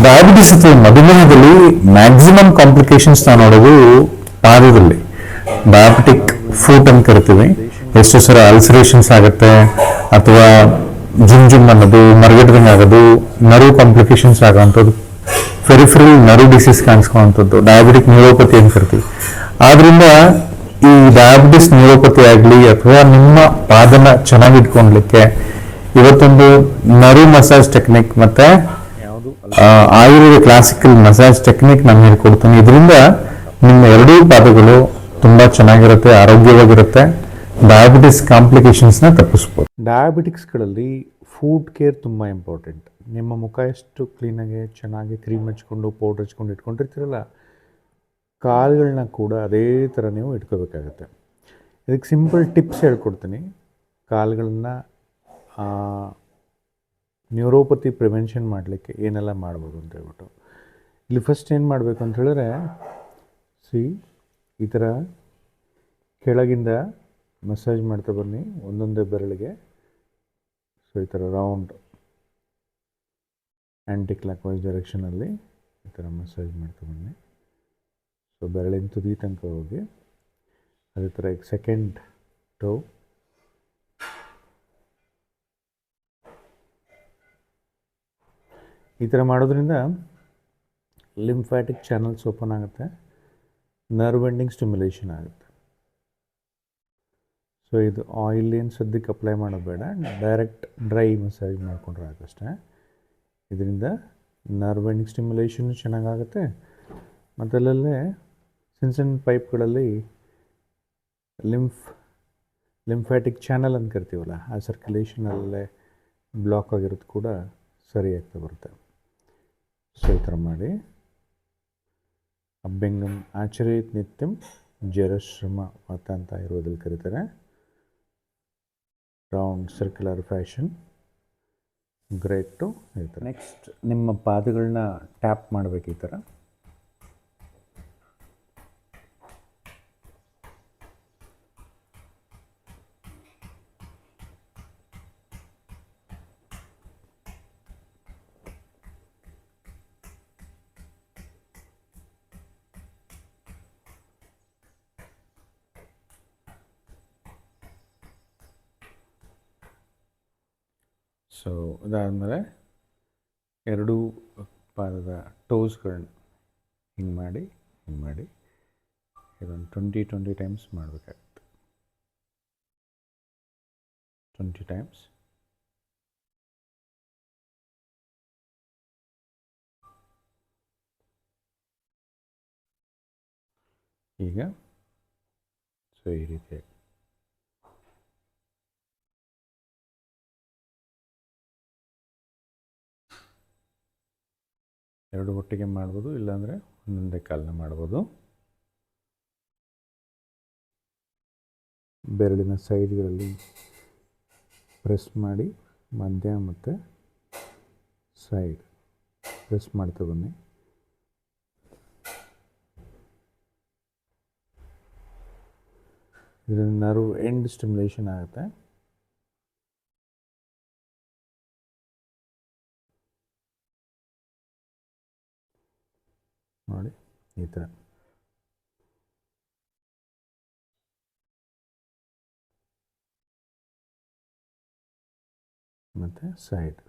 Diabetes ಅಥವಾ ಮಧುಮೇಹದಲ್ಲಿ maximum complications ನಾವು ನೋಡೋದು ಪಾದದಲ್ಲಿ ಡಯಾಬಿಟಿಕ್ ಫೂಟ್ ಅಂತ ಕರಿತೀವಿ. ಎಷ್ಟೋ ಸಲ ಅಲ್ಸರೇಷನ್ಸ್ ಆಗುತ್ತೆ ಅಥವಾ ಜುಮ್ ಅನ್ನೋದು, ಮರಗಟ್ಟದಂಗೆ ಆಗೋದು, ನರ್ವ್ ಕಾಂಪ್ಲಿಕೇಶನ್ಸ್ ಆಗೋವಂಥದ್ದು, ಫೆರಿಫರಲ್ ನರ್ವ್ ಡಿಸೀಸ್ ಕಾಣಿಸ್ಕೊಳ್ಳುವಂಥದ್ದು, ಡಯಾಬಿಟಿಕ್ ನ್ಯೂರೋಪತಿ ಅಂತ ಕರಿತೀವಿ. ಆದ್ರಿಂದ ಈ ಡಯಾಬಿಟಿಸ್ ನ್ಯೂರೋಪತಿ ಆಗಲಿ ಅಥವಾ ನಿಮ್ಮ ಪಾದನ ಚೆನ್ನಾಗಿ ಇಟ್ಕೊಳ್ಲಿಕ್ಕೆ ಇವತ್ತೊಂದು ನರ್ವ್ ಮಸಾಜ್ ಟೆಕ್ನಿಕ್ ಮತ್ತೆ ಆಯುರ್ವೇದ ಕ್ಲಾಸಿಕಲ್ ಮಸಾಜ್ ಟೆಕ್ನಿಕ್ ನಾನು ಹೇಳ್ಕೊಡ್ತೀನಿ. ಇದರಿಂದ ನಿಮ್ಮ ಎರಡೂ ಪಾದಗಳು ತುಂಬಾ ಚೆನ್ನಾಗಿರುತ್ತೆ, ಆರೋಗ್ಯವಾಗಿರುತ್ತೆ, ಡಯಾಬಿಟಿಸ್ ಕಾಂಪ್ಲಿಕೇಶನ್ಸ್ನ ತಪ್ಪಿಸ್ಬೋದು. ಡಯಾಬಿಟಿಕ್ಸ್ಗಳಲ್ಲಿ ಫುಡ್ ಕೇರ್ ತುಂಬ ಇಂಪಾರ್ಟೆಂಟ್. ನಿಮ್ಮ ಮುಖ ಎಷ್ಟು ಕ್ಲೀನಾಗಿ ಚೆನ್ನಾಗಿ ಕ್ರೀಮ್ ಹಚ್ಕೊಂಡು ಪೌಡ್ರ್ ಹಚ್ಕೊಂಡು ಇಟ್ಕೊಂಡಿರ್ತೀರಲ್ಲ, ಕಾಲುಗಳನ್ನ ಕೂಡ ಅದೇ ಥರ ನೀವು ಇಟ್ಕೋಬೇಕಾಗತ್ತೆ. ಇದಕ್ಕೆ ಸಿಂಪಲ್ ಟಿಪ್ಸ್ ಹೇಳ್ಕೊಡ್ತೀನಿ. ಕಾಲುಗಳನ್ನ ನ್ಯೂರೋಪತಿ ಪ್ರಿವೆನ್ಷನ್ ಮಾಡಲಿಕ್ಕೆ ಏನೆಲ್ಲ ಮಾಡ್ಬೋದು ಅಂತ ಹೇಳ್ಬಿಟ್ಟು. ಇಲ್ಲಿ ಫಸ್ಟ್ ಏನು ಮಾಡಬೇಕು ಅಂತ ಹೇಳಿದ್ರೆ, ಈ ಥರ ಕೆಳಗಿಂದ ಮಸಾಜ್ ಮಾಡ್ತಾ ಬನ್ನಿ ಒಂದೊಂದೇ ಬೆರಳಿಗೆ. ಸೊ ಈ ಥರ ರೌಂಡ್ ಆ್ಯಂಟಿ ಕ್ಲಾಕ್ ವೈಸ್ ಡೈರೆಕ್ಷನಲ್ಲಿ ಈ ಥರ ಮಸಾಜ್ ಮಾಡ್ತಾ ಬನ್ನಿ. ಸೊ ಬೆರಳಿನ ತುದಿ ತನಕ ಹೋಗಿ ಅದೇ ಥರ ಈಗ ಸೆಕೆಂಡ್ ಟೋ, ಈ ಥರ ಮಾಡೋದ್ರಿಂದ ಲಿಂಫ್ಯಾಟಿಕ್ ಚಾನಲ್ಸ್ ಓಪನ್ ಆಗುತ್ತೆ, ನರ್ವ್ ಎಂಡಿಂಗ್ ಸ್ಟಿಮ್ಯುಲೇಷನ್ ಆಗುತ್ತೆ. ಸೊ ಇದು ಆಯಿಲ್ ಏನು ಸದ್ಯಕ್ಕೆ ಅಪ್ಲೈ ಮಾಡೋದು ಬೇಡ, ಡೈರೆಕ್ಟ್ ಡ್ರೈ ಮಸಾಜ್ ಮಾಡಿಕೊಂಡ್ರೆ ಆಗುತ್ತಷ್ಟೇ. ಇದರಿಂದ ನರ್ವ್ ಎಂಡಿಂಗ್ ಸ್ಟಿಮ್ಯುಲೇಷನ್ ಚೆನ್ನಾಗಾಗುತ್ತೆ ಮತ್ತು ಅಲ್ಲಲ್ಲೇ ಸಣ್ಣ ಸಣ್ಣ ಪೈಪ್ಗಳಲ್ಲಿ ಲಿಂಫ್ಯಾಟಿಕ್ ಚಾನಲ್ ಅಂತ ಕರಿತೀವಲ್ಲ, ಆ ಸರ್ಕ್ಯುಲೇಷನಲ್ಲೇ ಬ್ಲಾಕ್ ಆಗಿರೋದು ಕೂಡ ಸರಿ ಆಗ್ತಾ ಬರುತ್ತೆ. ಸೊ ಈ ಥರ ಮಾಡಿ ಅಭ್ಯಂಗಂ ಆಚರೇತ್ ನಿತ್ಯಂ ಜರಶ್ರಮ ವಾತ ಅಂತ ಆಯುರ್ವೇದದಲ್ಲಿ ಕರೀತಾರೆ. ರೌಂಡ್ ಸರ್ಕ್ಯುಲರ್ ಫ್ಯಾಷನ್, ಗ್ರೇಟು ಈ ಥರ. ನೆಕ್ಸ್ಟ್ ನಿಮ್ಮ ಪಾದಗಳನ್ನ ಟ್ಯಾಪ್ ಮಾಡಬೇಕು ಈ ಥರ. ಸೊ ಇದಾದಮೇಲೆ ಎರಡೂ ಪಾದದ ಟೋಸ್ಗಳನ್ನ ಹಿಂಗೆ ಮಾಡಿ ಇದೊಂದು 20 ಟೈಮ್ಸ್ ಮಾಡಬೇಕಾಗುತ್ತೆ. 20 ಟೈಮ್ಸ್. ಈಗ ಸೊ ಈ ರೀತಿಯಾಗಿ ಎರಡು ಒಟ್ಟಿಗೆ ಮಾಡ್ಬೋದು, ಇಲ್ಲಾಂದರೆ ಒಂದೊಂದೇ ಕಾಲನ್ನ ಮಾಡ್ಬೋದು. ಬೆರಳಿನ ಸೈಡ್ಗಳಲ್ಲಿ ಪ್ರೆಸ್ ಮಾಡಿ ಮಧ್ಯ ಮತ್ತು ಸೈಡ್ ಪ್ರೆಸ್ ಮಾಡ್ತಾ ಬನ್ನಿ. ಇದರಿಂದ ನರ್ವ್ ಎಂಡ್ ಸ್ಟಿಮ್ಯುಲೇಷನ್ ಆಗುತ್ತೆ. ನೋಡಿ ಈ ಥರ. ಮತ್ತು side.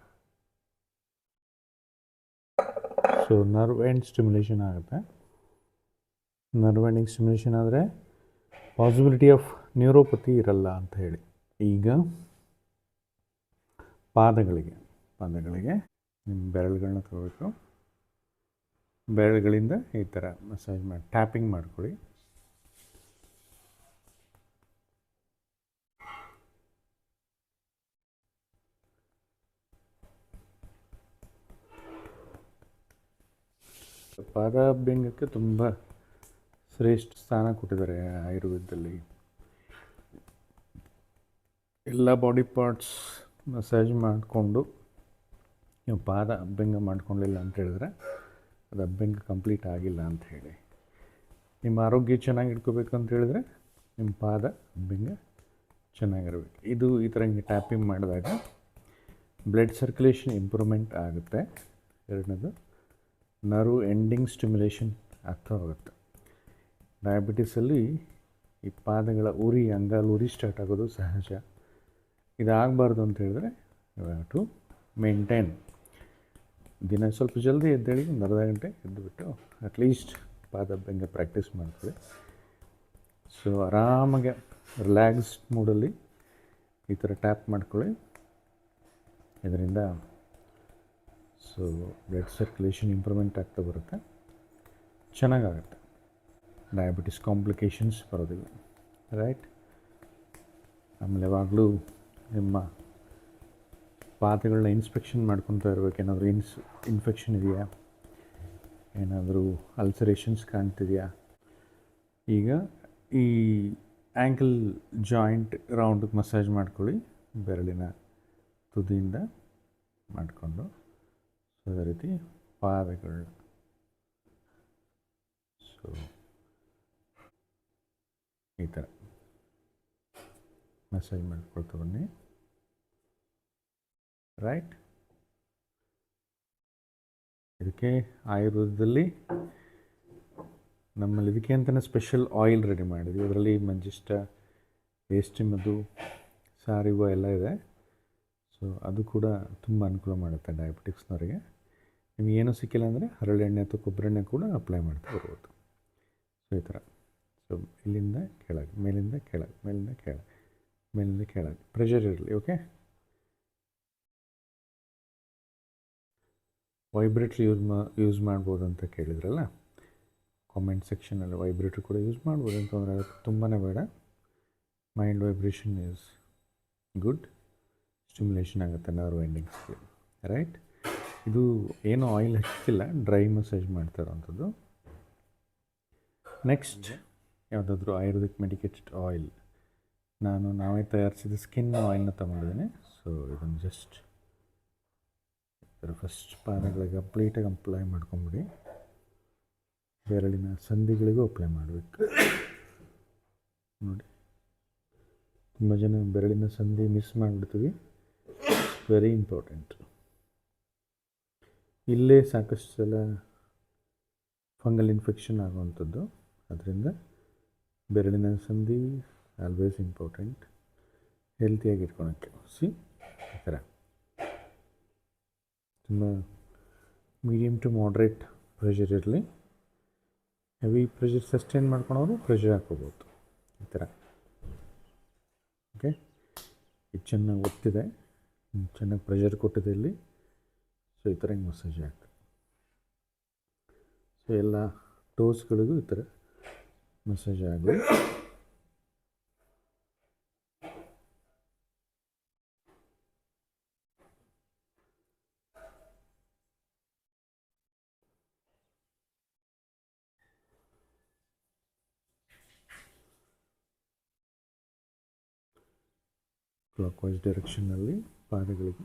So nerve end stimulation ಆಗುತ್ತೆ. ನರ್ವ್ ಎಂಡಿಂಗ್ ಸ್ಟಿಮ್ಯುಲೇಷನ್ ಆದರೆ ಪಾಸಿಬಿಲಿಟಿ ಆಫ್ ನ್ಯೂರೋಪತಿ ಇರಲ್ಲ ಅಂತ ಹೇಳಿ. ಈಗ ಪಾದಗಳಿಗೆ ನಿಮ್ಮ ಬೆರಳುಗಳನ್ನ ತಗೋಬೇಕು. ಬೆರಳುಗಳಿಂದ ಈ ಥರ ಮಸಾಜ್ ಮಾಡಿ ಟ್ಯಾಪಿಂಗ್ ಮಾಡ್ಕೊಳ್ಳಿ. ಪಾದಾಭ್ಯಂಗಕ್ಕೆ ತುಂಬ ಶ್ರೇಷ್ಠ ಸ್ಥಾನ ಕೊಟ್ಟಿದ್ದಾರೆ ಆಯುರ್ವೇದದಲ್ಲಿ. ಎಲ್ಲ ಬಾಡಿ ಪಾರ್ಟ್ಸ್ ಮಸಾಜ್ ಮಾಡಿಕೊಂಡು ನೀವು ಪಾದ ಅಭ್ಯಂಗ ಮಾಡ್ಕೊಳ್ಳಿಲ್ಲ ಅಂತ ಹೇಳಿದ್ರೆ ಅದು ಅಭ್ಯಂಗ ಕಂಪ್ಲೀಟ್ ಆಗಿಲ್ಲ ಅಂತ ಹೇಳಿ. ನಿಮ್ಮ ಆರೋಗ್ಯ ಚೆನ್ನಾಗಿ ಇಟ್ಕೋಬೇಕು ಅಂತ ಹೇಳಿದ್ರೆ ನಿಮ್ಮ ಪಾದ ಅಭ್ಯಂಗ ಚೆನ್ನಾಗಿರಬೇಕು. ಇದು ಈ ಥರ ಹಿಂಗೆ ಟ್ಯಾಪಿಂಗ್ ಮಾಡಿದಾಗ ಬ್ಲಡ್ ಸರ್ಕ್ಯುಲೇಷನ್ ಇಂಪ್ರೂವ್ಮೆಂಟ್ ಆಗುತ್ತೆ. ಎರಡನೇದು ನರ್ವ್ ಎಂಡಿಂಗ್ ಸ್ಟಿಮ್ಯುಲೇಷನ್ ಆಗ್ತಾ ಹೋಗುತ್ತೆ. ಡಯಾಬಿಟಿಸಲ್ಲಿ ಈ ಪಾದಗಳ ಉರಿ, ಅಂಗಾಲು ಉರಿ ಸ್ಟಾರ್ಟ್ ಆಗೋದು ಸಹಜ. ಇದಾಗಬಾರ್ದು ಅಂತ ಹೇಳಿದ್ರೆ ಯು ಹ್ಯಾವ್ ಟು ಮೇಂಟೈನ್. ದಿನ ಸ್ವಲ್ಪ ಜಲ್ದಿ ಎದ್ದೇಳಿ, ಒಂದು ಅರ್ಧ ಗಂಟೆ ಎದ್ದುಬಿಟ್ಟು ಅಟ್ಲೀಸ್ಟ್ ಪಾದಾಭ್ಯಂಗ ಪ್ರಾಕ್ಟೀಸ್ ಮಾಡ್ಕೊಳ್ಳಿ. ಸೊ ಆರಾಮಾಗೆ ರಿಲ್ಯಾಕ್ಸ್ಡ್ ಮೂಡಲ್ಲಿ ಈ ಥರ ಟ್ಯಾಪ್ ಮಾಡ್ಕೊಳ್ಳಿ. ಇದರಿಂದ ಸೊ ಬ್ಲಡ್ ಸರ್ಕ್ಯುಲೇಷನ್ ಇಂಪ್ರೂವ್ಮೆಂಟ್ ಆಗ್ತಾ ಬರುತ್ತೆ, ಚೆನ್ನಾಗಾಗುತ್ತೆ. ಡಯಾಬಿಟಿಸ್ ಕಾಂಪ್ಲಿಕೇಶನ್ಸ್ ಬರೋದಿಲ್ಲ, ರೈಟ್. ಆಮೇಲೆ ಯಾವಾಗಲೂ ನಿಮ್ಮ ಪಾದಗಳನ್ನ ಇನ್ಸ್ಪೆಕ್ಷನ್ ಮಾಡ್ಕೊತಾ ಇರಬೇಕು. ಏನಾದರೂ ಇನ್ಫೆಕ್ಷನ್ ಇದೆಯಾ, ಏನಾದರೂ ಅಲ್ಸರೇಷನ್ಸ್ ಕಾಣ್ತಿದೆಯಾ. ಈಗ ಈ ಆ್ಯಂಕಲ್ ಜಾಯಿಂಟ್ ರೌಂಡಿಗೆ ಮಸಾಜ್ ಮಾಡ್ಕೊಳ್ಳಿ, ಬೆರಳಿನ ತುದಿಯಿಂದ ಮಾಡಿಕೊಂಡು. ಸೊ ಅದೇ ರೀತಿ ಪಾದಗಳನ್ನ ಸೊ ಈ ಥರ ಮಸಾಜ್ ಮಾಡ್ಕೊಳ್ತಾ ಬನ್ನಿ, ರೈಟ್. ಇದಕ್ಕೆ ಆಯುರ್ವೇದದಲ್ಲಿ ನಮ್ಮಲ್ಲಿ ಇದಕ್ಕೆ ಅಂತಲೇ ಸ್ಪೆಷಲ್ ಆಯಿಲ್ ರೆಡಿ ಮಾಡಿದ್ವಿ. ಅದರಲ್ಲಿ ಮಂಜಿಷ್ಟ, ವೇಸ್ಟ್ ಮಧು, ಸಾರಿವ ಎಲ್ಲ ಇದೆ. ಸೊ ಅದು ಕೂಡ ತುಂಬ ಅನುಕೂಲ ಮಾಡುತ್ತೆ ಡಯಾಬಿಟಿಕ್ಸ್ನವರಿಗೆ. ನಿಮಗೆ ಏನೂ ಸಿಕ್ಕಿಲ್ಲ ಅಂದರೆ ಹರಳೆಣ್ಣೆ ಅಥವಾ ಕೊಬ್ಬರೆಣ್ಣೆ ಕೂಡ ಅಪ್ಲೈ ಮಾಡ್ತಾ ಬರ್ಬೋದು. ಸೊ ಈ ಥರ. ಸೊ ಇಲ್ಲಿಂದ ಕೆಳಗೆ, ಮೇಲಿಂದ ಕೆಳಗೆ, ಮೇಲಿಂದ ಕೆಳಗೆ, ಮೇಲಿಂದ ಕೆಳಗೆ, ಪ್ರೆಷರ್ ಇರಲಿ. ಓಕೆ. ವೈಬ್ರೇಟ್ರ್ ಯೂಸ್ ಮಾಡ್ಬೋದು ಅಂತ ಕೇಳಿದ್ರಲ್ಲ ಕಾಮೆಂಟ್ ಸೆಕ್ಷನಲ್ಲಿ. ವೈಬ್ರೇಟ್ರ್ ಕೂಡ ಯೂಸ್ ಮಾಡ್ಬೋದು ಅಂತಂದರೆ ಅದಕ್ಕೆ ತುಂಬಾ ಬೇಡ. Mild vibration is good. Stimulation ಆಗುತ್ತೆ ನರ್ವ್ ಎಂಡಿಂಗ್ಸ್ಗೆ, ರೈಟ್. ಇದು ಏನೂ ಆಯಿಲ್ ಹಚ್ಚಿಲ್ಲ, ಡ್ರೈ ಮಸಾಜ್ ಮಾಡ್ತಾ ಇರೋವಂಥದ್ದು. ನೆಕ್ಸ್ಟ್ ಯಾವುದಾದ್ರೂ ಆಯುರ್ವೇದಿಕ್ ಮೆಡಿಕೇಟೆಡ್ ಆಯಿಲ್, ನಾವೇ ತಯಾರಿಸಿದ ಸ್ಕಿನ್ ಆಯಿಲ್ನ ತೊಗೊಂಡಿದ್ದೀನಿ. ಸೊ ಇದನ್ನು ಜಸ್ಟ್ ಫಸ್ಟ್ ಪಾದಗಳಿಗೆ ಕಂಪ್ಲೀಟಾಗಿ ಅಪ್ಲೈ ಮಾಡ್ಕೊಂಬಿಡಿ. ಬೆರಳಿನ ಸಂಧಿಗಳಿಗೂ ಅಪ್ಲೈ ಮಾಡಬೇಕು. ನೋಡಿ, ತುಂಬ ಜನ ಬೆರಳಿನ ಸಂಧಿ ಮಿಸ್ ಮಾಡಿಬಿಡ್ತೀವಿ. Very important. ಇಲ್ಲೇ ಸಾಕಷ್ಟು ಸಲ ಫಂಗಲ್ ಇನ್ಫೆಕ್ಷನ್ ಆಗುವಂಥದ್ದು. ಅದರಿಂದ ಬೆರಳಿನ ಸಂಧಿ ಆಲ್ವೇಸ್ ಇಂಪಾರ್ಟೆಂಟ್, ಹೆಲ್ತಿಯಾಗಿ ಇಟ್ಕೊಳಕ್ಕೆ. ಸಿ ಈ ಥರ ತುಂಬ ಮೀಡಿಯಮ್ ಟು ಮಾಡ್ರೇಟ್ ಪ್ರೆಷರ್ ಇರಲಿ. ಹೆವಿ ಪ್ರೆಷರ್ ಸಸ್ಟೈನ್ ಮಾಡ್ಕೊಳೋರು ಪ್ರೆಷರ್ ಹಾಕೋಬೋದು ಈ ಥರ. ಓಕೆ. ಇದು ಚೆನ್ನಾಗಿ ಒತ್ತಿದೆ, ಚೆನ್ನಾಗಿ ಪ್ರೆಷರ್ ಕೊಟ್ಟಿದೆ ಇಲ್ಲಿ. ಸೊ ಈ ಥರ ಹಿಂಗೆ ಮಸಾಜ್ ಆಗ್ತದೆ. ಸೊ ಎಲ್ಲ ಟೋಸ್ಗಳಿಗೂ ಈ ಥರ ಮಸಾಜ್ ಆಗಲಿ. ಕ್ಲಾಕ್ ವೈಸ್ ಡೈರೆಕ್ಷನ್ನಲ್ಲಿ ಪಾದಗಳಿಗೆ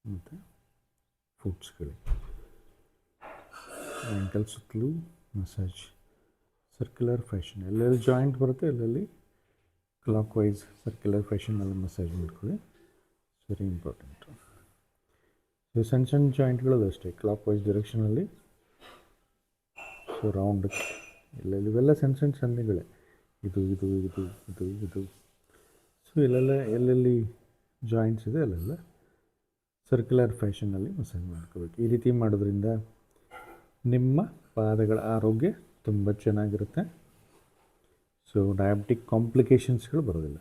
ಮತ್ತು ಫುಟ್ಸ್ಗಳಿಗೆ, ಆ್ಯಂಕಲ್ ಸುತ್ತಲೂ ಮಸಾಜ್ ಸರ್ಕ್ಯುಲರ್ ಫ್ಯಾಷನ್. ಎಲ್ಲೆಲ್ಲಿ ಜಾಯಿಂಟ್ ಬರುತ್ತೆ ಎಲ್ಲೆಲ್ಲಿ ಕ್ಲಾಕ್ ವೈಸ್ ಸರ್ಕ್ಯುಲರ್ ಫ್ಯಾಷನಲ್ಲಿ ಮಸಾಜ್ ಮಾಡ್ಕೊಳ್ಳಿ. Very important. ಸೊ ಸಣ್ಣ ಸಣ್ಣ ಜಾಯಿಂಟ್ಗಳದು ಅಷ್ಟೇ ಕ್ಲಾಕ್ ವೈಸ್ ಡೈರೆಕ್ಷನಲ್ಲಿ. ಸೊ ರೌಂಡಕ್ಕೆ ಎಲ್ಲೆಲ್ಲಿ ಇವೆಲ್ಲ ಸಣ್ಣ ಸಣ್ಣ ಸಂಧಿಗಳೇ. ಇದು ಇದು ಇದು ಇದು ಇದು ಸೊ ಎಲ್ಲೆಲ್ಲಿ ಜಾಯಿಂಟ್ಸ್ ಇದೆ ಅಲ್ಲೆಲ್ಲ ಸರ್ಕ್ಯುಲರ್ ಫ್ಯಾಷನಲ್ಲಿ ಮಸಾಜ್ ಮಾಡ್ಕೋಬೇಕು. ಈ ರೀತಿ ಮಾಡೋದ್ರಿಂದ ನಿಮ್ಮ ಪಾದಗಳ ಆರೋಗ್ಯ ತುಂಬ ಚೆನ್ನಾಗಿರುತ್ತೆ. ಸೊ ಡಯಾಬಿಟಿಕ್ ಕಾಂಪ್ಲಿಕೇಶನ್ಸ್ಗಳು ಬರೋದಿಲ್ಲ.